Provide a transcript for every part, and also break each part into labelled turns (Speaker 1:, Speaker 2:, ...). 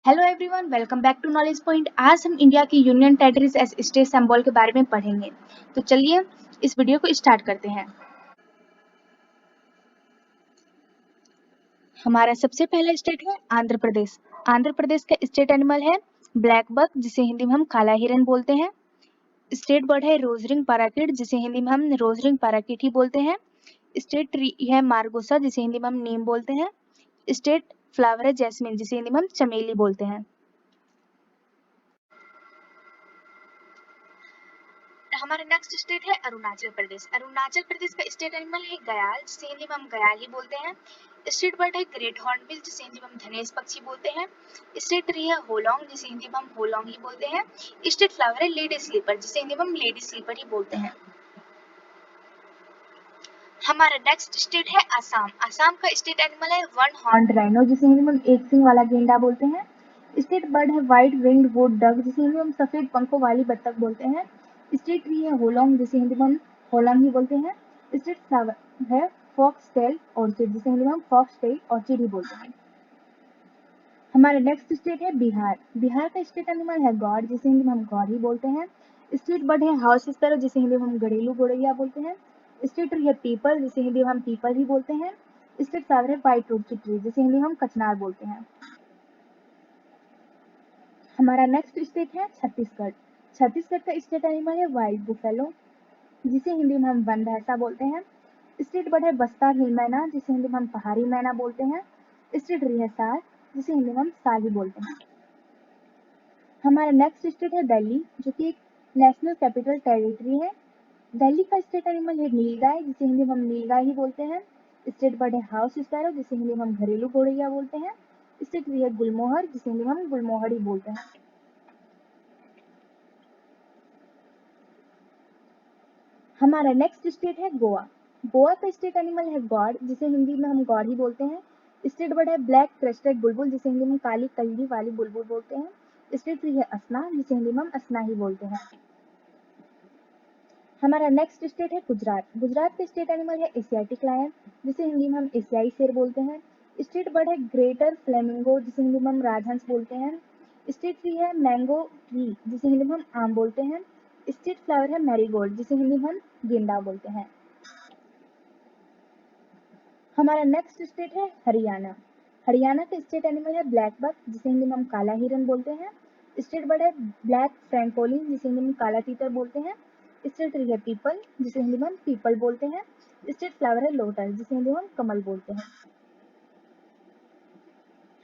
Speaker 1: Hello everyone, welcome back to knowledge point. आज हम India की union territories as state symbol के बारे में पढ़ेंगे। तो चलिए इस वीडियो को स्टार्ट करते हैं। हमारा सबसे पहला स्टेट है आंध्र प्रदेश। आंध्र प्रदेश का स्टेट एनिमल है ब्लैक बक, जिसे हिंदी में हम काला हिरन बोलते हैं। स्टेट बर्ड है रोजरिंग पैराकिट, जिसे हिंदी में हम रोजरिंग पैराकिट ही बोलते हैं। स्टेट ट्री है मार्गोसा, जिसे हिंदी में हम नीम बोलते हैं। स्टेट फ्लावर है जैस्मिन, जिसे हिंदी में हम चमेली बोलते हैं। हमारा नेक्स्ट स्टेट है अरुणाचल प्रदेश। अरुणाचल प्रदेश का स्टेट एनिमल है गयाल, जिसे हिंदी में हम गयाल ही बोलते हैं। स्टेट बर्ड है ग्रेट हॉर्नबिल, जिसे हिंदी में हम धनेश पक्षी बोलते हैं। स्टेट ट्री है होलोंग, जिसे हिंदी में हम होलोंग ही बोलते हैं। स्टेट फ्लावर है लेडी स्लीपर, जिसे हिंदी में हम लेडी स्लीपर ही बोलते हैं। हमारा नेक्स्ट स्टेट है असम। असम का स्टेट एनिमल है वन हॉर्न्ड राइनो, जिसे हिंदी में हम एक सिंग वाला गेंडा बोलते हैं। स्टेट बर्ड है व्हाइट विंग्ड वुड डक, जिसे हिंदी में हम सफेद पंखों वाली बत्तख बोलते हैं। स्टेट ट्री है होलोंग, जिसे हिंदी में हम होलोंग ही बोलते हैं। स्टेट फ्लावर है फॉक्स टेल ऑर्चिड, जिसे हिंदी में हम फॉक्स टेल ऑर्चिड ही बोलते हैं। हमारा नेक्स्ट स्टेट है बिहार। बिहार का स्टेट एनिमल है गौर, जिसे हिंदी में हम गौर ही बोलते हैं। स्टेट बर्ड है हाउस स्पैरो, जिसे हिंदी में हम घरेलू गोरैया बोलते हैं। स्टेट ट्री है पीपल, जिसे हिंदी में हम पीपल ही बोलते हैं। स्टेट फ्लावर है व्हाइट ऑर्चिड ट्री, जिसे हिंदी में हम कचनार बोलते हैं। हमारा नेक्स्ट स्टेट है छत्तीसगढ़। छत्तीसगढ़ का स्टेट एनिमल है वाइल्ड बुफेलो, जिसे हिंदी में हम वन भैंसा बोलते हैं। स्टेट बर्ड है बस्तर हिल मैना, जिसे हिंदी में हम पहाड़ी मैना बोलते हैं। स्टेट ट्री है साल, जिसे हिंदी में हम साल ही बोलते हैं। हमारा नेक्स्ट स्टेट है दिल्ली, जो कि एक नेशनल कैपिटल टेरिटरी है। दिल्ली का स्टेट एनिमल है नीलगाय, जिसे हिंदी में हम नीलगाय ही बोलते हैं। स्टेट बर्ड है हाउस स्पैरो, जिसे हिंदी में हम घरेलू गौरैया बोलते हैं। स्टेट ट्री है गुलमोहर, जिसे हिंदी में हम गुलमोहर ही बोलते हैं। हमारा नेक्स्ट स्टेट है गोवा। गोवा का स्टेट एनिमल है गौड़, जिसे हिंदी में हम गौड़ ही बोलते हैं। स्टेट बर्ड है ब्लैक क्रेस्टेड बुलबुल, जिसे हिंदी में काली कलगी वाली बुलबुल बोलते हैं। स्टेट ट्री है असना, जिसे हिंदी में हम असना ही बोलते हैं। हमारा नेक्स्ट स्टेट है गुजरात। गुजरात का स्टेट एनिमल है एशियाटिक लायन, जिसे हिंदी में हम एशियाई शेर बोलते हैं। स्टेट बर्ड है ग्रेटर फ्लेमिंगो, जिसे हिंदी में हम राजहंस बोलते हैं। स्टेट ट्री है मैंगो ट्री, जिसे हिंदी में हम आम बोलते हैं। स्टेट फ्लावर है मैरीगोल्ड, जिसे हिंदी में हम गेंदा बोलते हैं। हमारा नेक्स्ट स्टेट है हरियाणा। हरियाणा का स्टेट एनिमल है ब्लैक बक, जिसे हिंदी में हम काला हिरन बोलते हैं। स्टेट बर्ड है ब्लैक फ्रैंकोलिन, जिसे हिंदी में काला तीतर बोलते हैं। स्टेट ट्री है पीपल, जिसे हिंदी में हम पीपल बोलते हैं। स्टेट फ्लावर है लोटस, जिसे हिंदी में हम कमल बोलते हैं।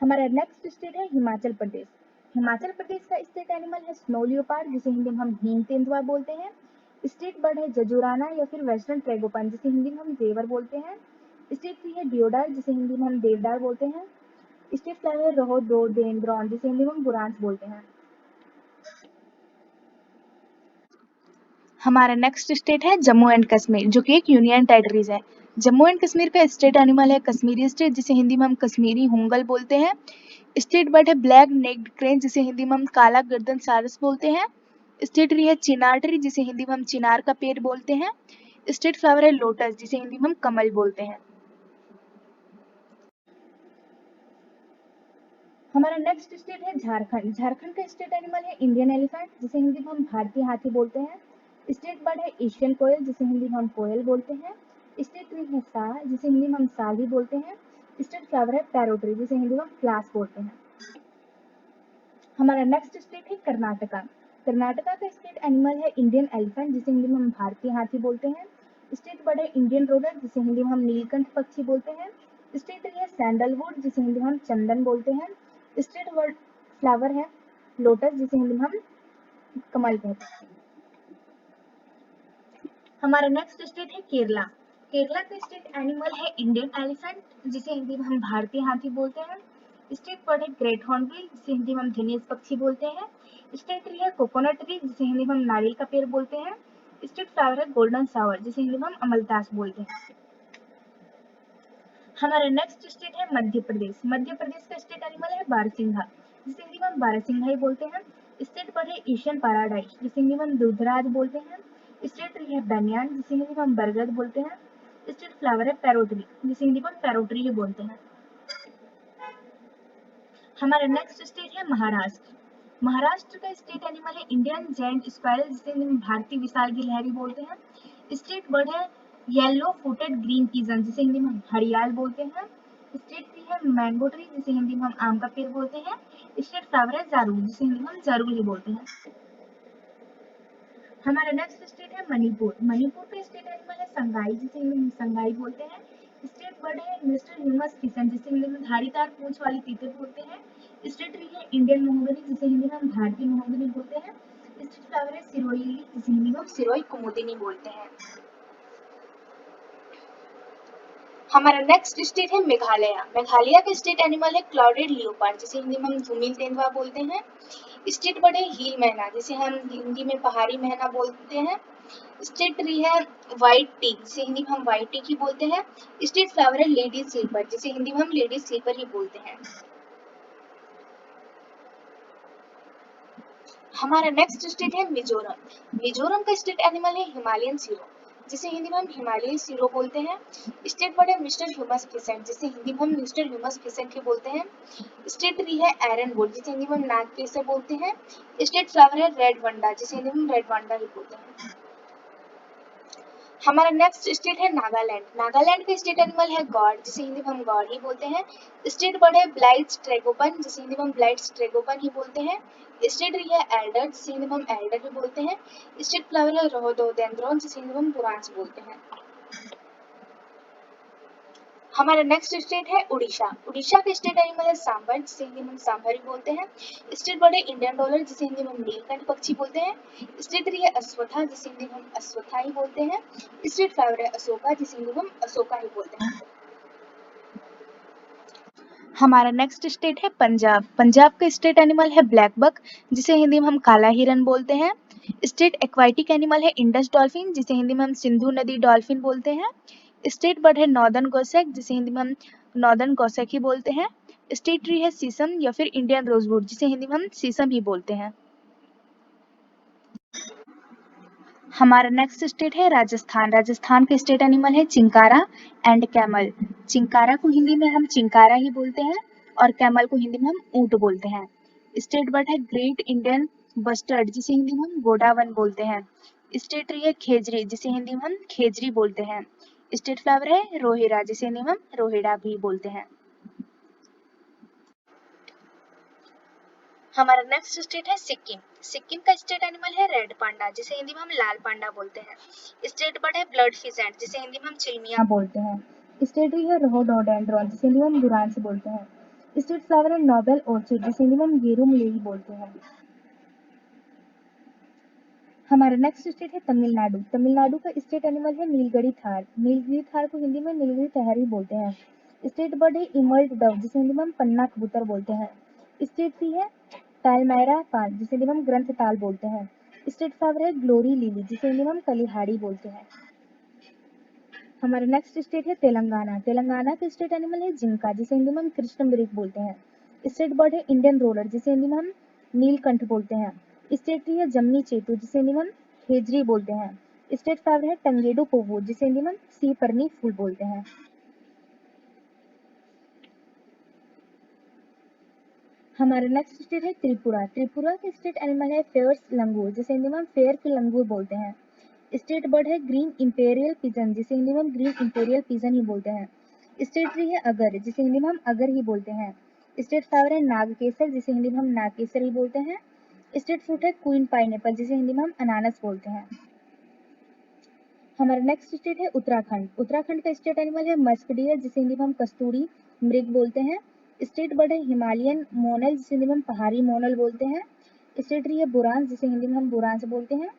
Speaker 1: हमारा नेक्स्ट स्टेट है हिमाचल प्रदेश। हिमाचल प्रदेश का स्टेट एनिमल है स्नो लियोपार्ड, जिसे हिंदी में हम हींग तेंदुआ बोलते हैं। स्टेट बर्ड है जजुराना या फिर वेस्टर्न ट्रेगोपन, जिसे हिंदी में हम जेवर बोलते हैं। स्टेट ट्री है डियोडार, जिसे हिंदी में हम देवदार बोलते हैं। स्टेट फ्लावर है रोहोडोडेंड्रॉन, जिसे हिंदी में हम बुरांस बोलते हैं। हमारा नेक्स्ट स्टेट है जम्मू एंड कश्मीर, जो कि एक यूनियन टेरिटरीज है। जम्मू एंड कश्मीर का स्टेट एनिमल है कश्मीरी स्टेट, जिसे हिंदी में हम कश्मीरी हुंगल बोलते हैं। स्टेट बर्ड है ब्लैक नेक्ड क्रेन, जिसे हिंदी में हम काला गर्दन सारस बोलते हैं। स्टेट ट्री है चिनार ट्री, जिसे हिंदी में हम चिनार का पेड़ बोलते हैं। स्टेट फ्लावर है लोटस, जिसे हिंदी में हम कमल बोलते हैं। हमारा नेक्स्ट स्टेट है झारखंड। झारखंड का स्टेट एनिमल है इंडियन एलिफेंट, जिसे हिंदी में हम भारतीय हाथी बोलते हैं। स्टेट बर्ड है एशियन कोयल, जिसे हिंदी में हम कोयल बोलते हैं। स्टेट ट्री है साल, जिसे हिंदी में हम साल ही बोलते हैं। स्टेट फ्लावर है पैरोट्री, जिसे हिंदी में हम फ्लास बोलते हैं। हमारा नेक्स्ट स्टेट है कर्नाटका। कर्नाटका का स्टेट एनिमल है इंडियन एलिफेंट, जिसे हिंदी में हम भारतीय हाथी बोलते हैं। स्टेट बर्ड है इंडियन रोडर, जिसे हिंदी में हम नीलकंठ पक्षी बोलते हैं। स्टेट ट्री है सैंडलवुड, जिसे हिंदी में हम चंदन बोलते हैं। स्टेट वर्ड फ्लावर है लोटस, जिसे हिंदी में हम कमल कहते हैं। हमारा नेक्स्ट स्टेट है केरला। केरला का स्टेट एनिमल है इंडियन एलिफेंट, जिसे हिंदी में हम भारतीय हाथी बोलते हैं। स्टेट बर्ड है ग्रेट हॉर्नबिल, जिसे हिंदी में हम धनेश पक्षी बोलते हैं। स्टेट ट्री है कोकोनट ट्री, जिसे हिंदी में हम नारियल का पेड़ बोलते हैं। स्टेट फ्लावर है गोल्डन सावर, जिसे हिंदी में हम अमलतास बोलते हैं। हमारा नेक्स्ट स्टेट है मध्य प्रदेश। मध्य प्रदेश का स्टेट एनिमल है बारहसिंघा, जिसे हिंदी में हम बारहसिंघा ही बोलते हैं। स्टेट बर्ड है एशियन पैराडाइज, जिसे हिंदी में हम दूधराज बोलते हैं। स्टेट ट्री है बनियान, जिसे हिंदी में हम बरगद बोलते हैं। स्टेट फ्लावर है पैरोट्री, जिसे हिंदी में हम पैरोट्री ही बोलते हैं। हमारा नेक्स्ट स्टेट है महाराष्ट्र। महाराष्ट्र का स्टेट एनिमल है इंडियन जेंट स्क्वायरल, जिसे हम भारतीय विशाल गिलहरी बोलते हैं। स्टेट बर्ड है येलो फुटेड ग्रीन पिजन, जिसे हिंदी में घड़ियाल बोलते हैं। स्टेट ट्री है मैंगो ट्री, जिसे हिंदी में हम आम का पेड़ बोलते हैं। स्टेट फ्लावर है जारूल, जिसे हिंदी में हम जारूल ही बोलते हैं। हमारा नेक्स्ट स्टेट है मणिपुर। मणिपुर का स्टेट एनिमल है संगाई, जिसे हिंदी में संगाई बोलते हैं। स्टेट बर्ड है मिस्टर ह्यूमस किसन, जिसे हिंदी में धारीदार पूंछ वाली तीतर बोलते हैं। स्टेट ट्री है इंडियन महोगनी, जिसे हिंदी में हम भारतीय महोगनी बोलते हैं। स्टेट फ्लावर है सिरोई लिली, जिसे हिंदी में हम सिरोई कुमुदिनी बोलते हैं। हमारा नेक्स्ट स्टेट है मेघालय। मेघालय का स्टेट एनिमल है क्लाउडेड लियोपार्ड, जिसे हिंदी में हम धूमिल तेंदुआ बोलते हैं। स्टेट बर्ड है हील मैना, जिसे हम हिंदी में पहाड़ी मैना बोलते हैं। स्टेट ट्री है व्हाइट टी, जिसे हिंदी में हम व्हाइट टी ही बोलते हैं। स्टेट फ्लावर है लेडी स्लीपर, जिसे हिंदी में हम लेडी स्लीपर ही बोलते हैं। हमारा नेक्स्ट स्टेट है मिजोरम। मिजोरम का स्टेट एनिमल है हिमालयन सीरो, जिसे हिंदी में हम हिमालयी सीरो बोलते हैं। स्टेट बर्ड है मिस्टर ह्यूमस फिसेंट, जिसे हिंदी में हम मिस्टर ह्यूमस फिसेंट ही बोलते हैं। स्टेट ट्री है एरन वुड, जिसे हिंदी में हम नाग केसर बोलते हैं। स्टेट फ्लावर है रेड वंडा, जिसे हिंदी में हम रेड वंडा ही बोलते हैं। हमारा नेक्स्ट स्टेट है नागालैंड। नागालैंड का स्टेट एनिमल है गॉड, जिसे हिंदी में हम गॉड ही बोलते हैं। स्टेट बर्ड है ब्लाइट्स ट्रैगोपन, जिसे हिंदी में हम ब्लाइट्स ट्रैगोपन ही बोलते हैं। स्टेट ट्री है एल्डर, जिसे हिंदी में हम एल्डर ही बोलते हैं। स्टेट फ्लावर है रोडोडेंड्रॉन, जिसे हिंदी में हम बुरांस बोलते हैं। हमारा नेक्स्ट स्टेट है उड़ीसा। उड़ीसा का स्टेट एनिमल है सांबर, जिसे हिंदी में हम सांभर ही बोलते हैं। स्टेट बर्ड है इंडियन डॉलर, जिसे हिंदी में हम नीलकंठ पक्षी बोलते हैं। स्टेट ट्री है अश्वत्था, जिसे हिंदी में हम अश्वत्था ही बोलते हैं। स्टेट फ्लावर है अशोका, जिसे हिंदी में हम अशोका ही बोलते हैं। हमारा नेक्स्ट स्टेट है पंजाब। पंजाब का स्टेट एनिमल है ब्लैक बक, जिसे हिंदी में हम काला हिरन बोलते हैं। स्टेट एक्वाटिक एनिमल है इंडस डॉल्फिन, जिसे हिंदी में हम सिंधु नदी डॉल्फिन बोलते हैं। स्टेट बर्ड है नॉर्दर्न गोसेक, जिसे हिंदी में हम नॉर्दर्न गोसेक ही बोलते हैं। स्टेट ट्री है सीसम या फिर इंडियन रोजवुड, जिसे हिंदी में हम सीसम ही बोलते हैं। हमारा नेक्स्ट स्टेट है राजस्थान। राजस्थान का स्टेट एनिमल है चिंकारा एंड कैमल। चिंकारा को हिंदी में हम चिंकारा ही बोलते हैं और कैमल को हिंदी में हम ऊंट बोलते हैं। स्टेट बर्ड है ग्रेट इंडियन बस्टर्ड, जिसे हिंदी में हम गोडावन बोलते हैं। स्टेट ट्री है खेजरी, जिसे हिंदी में हम खेजरी बोलते हैं। स्टेट फ्लावर है रोहिरा, जिसे हिंदी में हम रोहिड़ा भी बोलते हैं। हमारा नेक्स्ट स्टेट है सिक्किम। सिक्किम का स्टेट एनिमल है रेड पांडा, जिसे हिंदी में हम लाल पांडा बोलते हैं। स्टेट बर्ड है ब्लड फिजेंट, जिसे हिंदी में हम चिलमिया बोलते हैं। स्टेट ट्री है रोडोडेंड्रॉन, जिसे हिंदी में हम बुरांस बोलते हैं। स्टेट फ्लावर है नोबेल ऑर्चिड, जिसे हिंदी में हम गेरू मिलेई बोलते हैं। हमारा नेक्स्ट स्टेट है तमिलनाडु। तमिलनाडु का स्टेट एनिमल है नीलगिरी थार। नीलगिरी थार को हिंदी में नीलगिरी तहरी बोलते हैं। स्टेट बर्ड है इमर्ल्ड डव, जिसे हिंदी में हम पन्ना कबूतर बोलते हैं। स्टेट ट्री है पैलमैरा पान, जिसे हिंदी में हम ग्रंथ ताल बोलते हैं। स्टेट फ्लावर है ग्लोरी लिली, जिसे हिंदी में हम कलिहाड़ी बोलते हैं। हमारा नेक्स्ट स्टेट है तेलंगाना। तेलंगाना का स्टेट एनिमल है जिंका, जिसे हिंदी में हम कृष्ण मृग बोलते हैं। स्टेट बर्ड है इंडियन रोलर, जिसे हिंदी में हम नीलकंठ बोलते हैं। स्टेट ट्री है जमनी चेतू, जिसे हिंदी में हम खेजरी बोलते हैं। स्टेट फ्लावर है टंगेडू पुव्वू, जिसे हिंदी में हम सीपरनी फूल बोलते हैं। हमारा नेक्स्ट स्टेट है त्रिपुरा। त्रिपुरा का स्टेट एनिमल है फेयर्स लंगूर, जिसे हिंदी में हम फेयर के लंगूर बोलते हैं। स्टेट बर्ड है ग्रीन इंपेरियल पिजन, जिसे हिंदी में हम ग्रीन इंपेरियल पिजन ही बोलते हैं। स्टेट ट्री है अगर, जिसे हिंदी में हम अगर ही बोलते हैं। स्टेट फ्लावर है नागकेसर, जिसे हिंदी में हम नागकेसर ही बोलते हैं। स्टेट फ्रूट है क्वीन पाइनएप्पल, जिसे हिंदी में हम अनानस बोलते हैं। हमारा नेक्स्ट स्टेट है उत्तराखंड। उत्तराखंड का स्टेट एनिमल है मस्क डियर, जिसे हिंदी में हम कस्तूरी मृग बोलते हैं। स्टेट बर्ड है हिमालयन मोनल, जिसे हिंदी में हम पहाड़ी मोनल बोलते हैं। स्टेट ट्री है बुरांस, जिसे हिंदी में हम बुरांस बोलते हैं।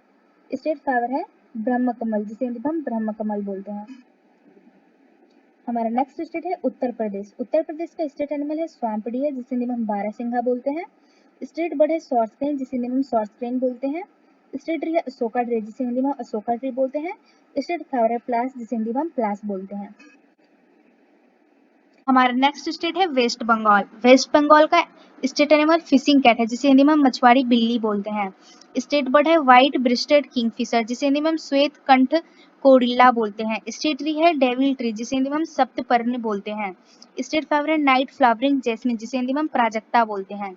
Speaker 1: स्टेट फ्लावर है ब्रह्म कमल, जिसे हिंदी में हम ब्रह्म कमल बोलते हैं। हमारा नेक्स्ट स्टेट है उत्तर प्रदेश। उत्तर प्रदेश का स्टेट एनिमल है स्वाम्प डियर, जिसे हिंदी में हम बारहसिंघा बोलते हैं। स्टेट बर्ड है सॉर्स क्रेन, जिसे हिंदी में हम सॉर्स क्रेन बोलते हैं। स्टेट ट्री है अशोका ट्री, जिसे हिंदी में हम अशोका ट्री बोलते हैं। स्टेट फ्लावर है प्लास, जिसे हिंदी में हम प्लास बोलते हैं। हमारा नेक्स्ट स्टेट है वेस्ट बंगाल। वेस्ट बंगाल का स्टेट एनिमल फिशिंग कैट है, जिसे हिंदी में हम मछुआरी बिल्ली बोलते हैं। स्टेट बर्ड है व्हाइट ब्रेस्टेड किंगफिशर, जिसे हिंदी में हम श्वेत कंठ कोडिल्ला बोलते हैं। स्टेट ट्री है डेविल ट्री जिसे हिंदी में हम सप्तपर्णी बोलते हैं। स्टेट फ्लावर है नाइट फ्लावरिंग जैस्मिन जिसे हिंदी में हम प्राजक्ता बोलते हैं।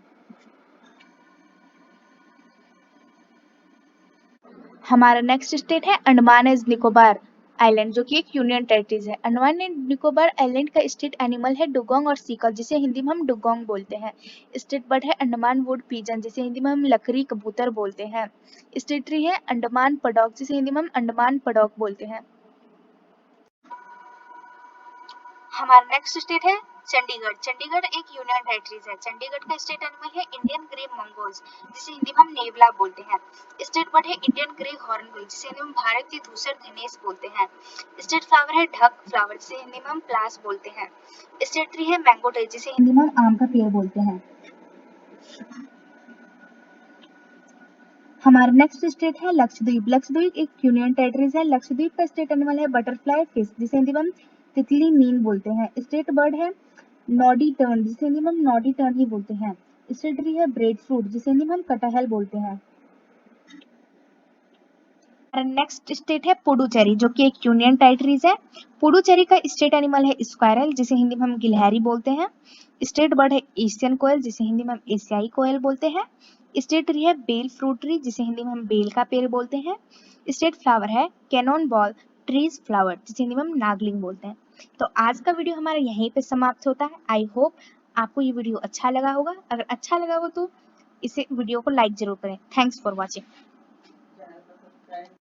Speaker 1: हमारा नेक्स्ट स्टेट है अंडमान एंड निकोबार आइलैंड जो कि एक यूनियन टेरिटरीज है। अंडमान एंड निकोबार आइलैंड का स्टेट एनिमल है डुगोंग और सीकल जिसे हिंदी में हम डुगोंग बोलते हैं। स्टेट बर्ड है अंडमान वुड पीजन जिसे हिंदी में हम लकड़ी कबूतर बोलते हैं। स्टेट ट्री है अंडमान पडॉग जिसे हिंदी में हम अंडमान पडॉग बोलते हैं। हमारा नेक्स्ट स्टेट है चंडीगढ़। चंडीगढ़ एक यूनियन टेरिटरीज है। चंडीगढ़ का स्टेट एनिमल है इंडियन ग्रे मंगोज जिसे हिंदी में हम नेवला बोलते हैं। स्टेट बर्ड है इंडियन ग्रे हॉर्नबिल जिसे हिंदी में भारतीय धूसर दिनेश बोलते हैं। स्टेट फ्लावर है ढक फ्लावर जिसे हिंदी में हम प्लास बोलते हैं। स्टेट ट्री है मैंगो ट्री जिसे हिंदी में हम आम का पेड़ बोलते हैं। हमारा नेक्स्ट स्टेट है लक्षद्वीप। लक्षद्वीप एक यूनियन टेरिटरीज है। लक्षद्वीप का स्टेट एनिमल है बटरफ्लाई फिश जिसे हिंदी में हम तितली मीन बोलते हैं। स्टेट बर्ड है नॉडी टर्न जिसे हिंदी में हम नॉडी टर्न ही बोलते हैं। स्टेट ट्री है ब्रेड फ्रूट जिसे हिंदी में हम कटहल बोलते हैं। नेक्स्ट स्टेट है पुडुचेरी जो कि एक यूनियन टेरिटरीज है। पुडुचेरी का स्टेट एनिमल है स्क्वायरल जिसे हिंदी में हम गिलहरी बोलते हैं। स्टेट बर्ड है एशियन कोयल जिसे हिंदी में हम एशियाई कोयल बोलते हैं। स्टेट ट्री है बेल फ्रूट ट्री जिसे हिंदी में हम बेल का पेड़ बोलते हैं। स्टेट फ्लावर है कैनन बॉल ट्रीज फ्लावर जिसे हिंदी में हम नागलिंग बोलते हैं। तो आज का वीडियो हमारा यहीं पे समाप्त होता है। आई होप आपको ये वीडियो अच्छा लगा होगा। अगर अच्छा लगा हो तो इसे वीडियो को लाइक जरूर करें। Thanks for watching.